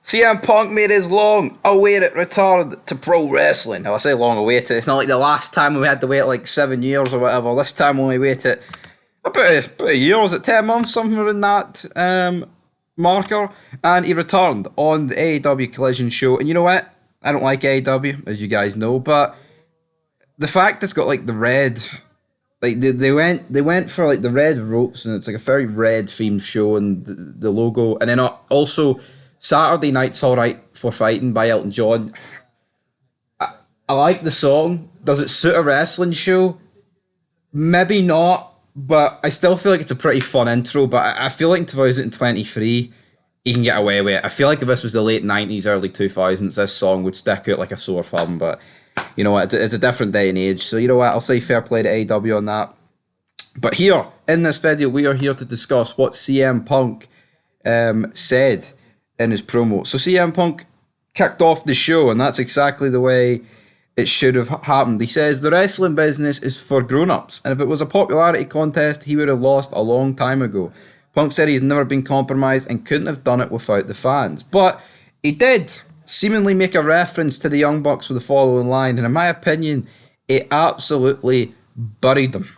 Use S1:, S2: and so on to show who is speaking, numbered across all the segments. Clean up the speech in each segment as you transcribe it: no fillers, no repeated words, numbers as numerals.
S1: CM Punk made his long-awaited return to pro wrestling. Now, I say long-awaited, it's not like the last time we had to wait like 7 years or whatever. This time we only waited about a year, was it 10 months, somewhere in that marker? And he returned on the AEW Collision show. And you know what? I don't like AEW, as you guys know, but the fact it's got like the red, like they went for like the red ropes, and it's like a very red themed show, and the logo, and then also Saturday Night's Alright for Fighting by Elton John. I like the song. Does it suit a wrestling show? Maybe not, but I still feel like it's a pretty fun intro. But I feel like in 2023, you can get away with it. I feel like if this was the late 90s, early 2000s, this song would stick out like a sore thumb. But you know what? It's a different day and age. So you know what? I'll say fair play to AEW on that. But here, in this video, we are here to discuss what CM Punk said in his promo. So CM Punk kicked off the show, and that's exactly the way it should have happened. He says, the wrestling business is for grown-ups, and if it was a popularity contest, he would have lost a long time ago. Punk said he's never been compromised and couldn't have done it without the fans. But he did seemingly make a reference to the Young Bucks with the following line, and in my opinion, it absolutely buried them.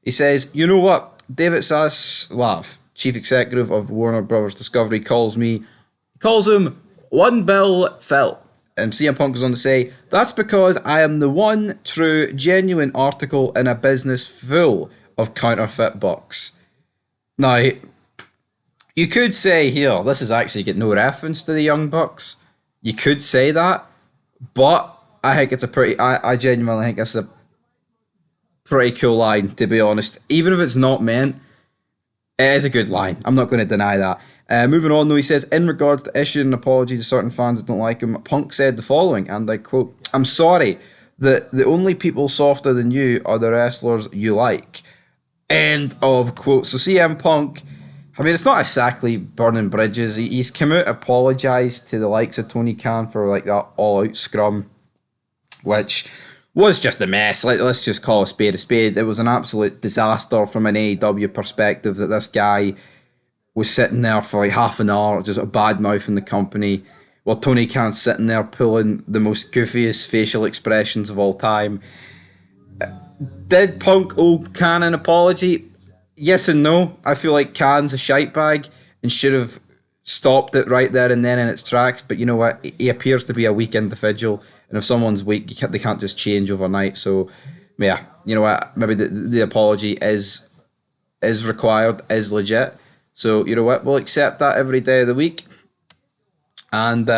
S1: He says, you know what? David Zaslav, chief executive of Warner Brothers Discovery, calls him One Bill Phil. And CM Punk goes on to say, that's because I am the one true, genuine article in a business full of counterfeit bucks. Now, you could say here, this is actually got no reference to the Young Bucks. You could say that, but I think it's I genuinely think it's a pretty cool line, to be honest. Even if it's not meant, it is a good line. I'm not going to deny that. Moving on, though, he says, in regards to issuing an apology to certain fans that don't like him, Punk said the following, and I quote, I'm sorry that the only people softer than you are the wrestlers you like. End of quote. So CM Punk, I mean, it's not exactly burning bridges. He's come out, apologised to the likes of Tony Khan for like that all-out scrum, which was just a mess. Let's just call a spade a spade. It was an absolute disaster from an AEW perspective that this guy was sitting there for like half an hour, just a bad mouth in the company, while Tony Khan's sitting there pulling the most goofiest facial expressions of all time. Did Punk owe Khan an apology? Yes and no. I feel like Khan's a shite bag and should have stopped it right there and then in its tracks. But you know what? He appears to be a weak individual, and if someone's weak, they can't just change overnight. So, yeah, you know what? Maybe the apology is required, is legit. So, you know what, we'll accept that every day of the week. And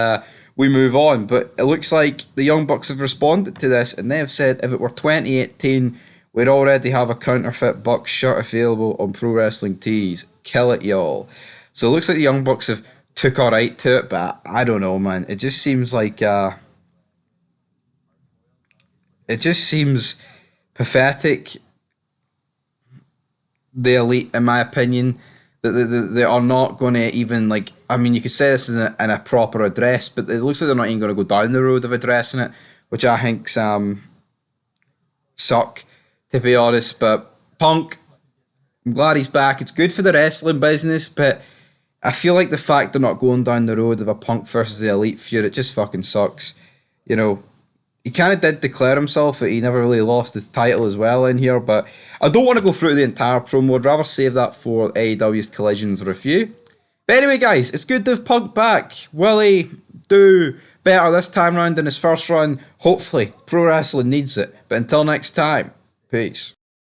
S1: we move on. But it looks like the Young Bucks have responded to this, and they have said if it were 2018, we'd already have a counterfeit Bucks shirt available on Pro Wrestling Tees. Kill it, y'all. So it looks like the Young Bucks have took alright to it, but I don't know, man. It just seems like... it just seems pathetic. The Elite, in my opinion, they are not going to even, like, I mean, you could say this in a proper address, but it looks like they're not even going to go down the road of addressing it, which I think suck, to be honest. But Punk, I'm glad he's back. It's good for the wrestling business, but I feel like the fact they're not going down the road of a Punk versus the Elite feud, it just fucking sucks. You know, he kind of did declare himself that he never really lost his title as well in here, but I don't want to go through the entire promo. I'd rather save that for AEW's Collisions review. But anyway, guys, it's good to have Punk back. Will he do better this time round than his first run? Hopefully. Pro wrestling needs it. But until next time, peace.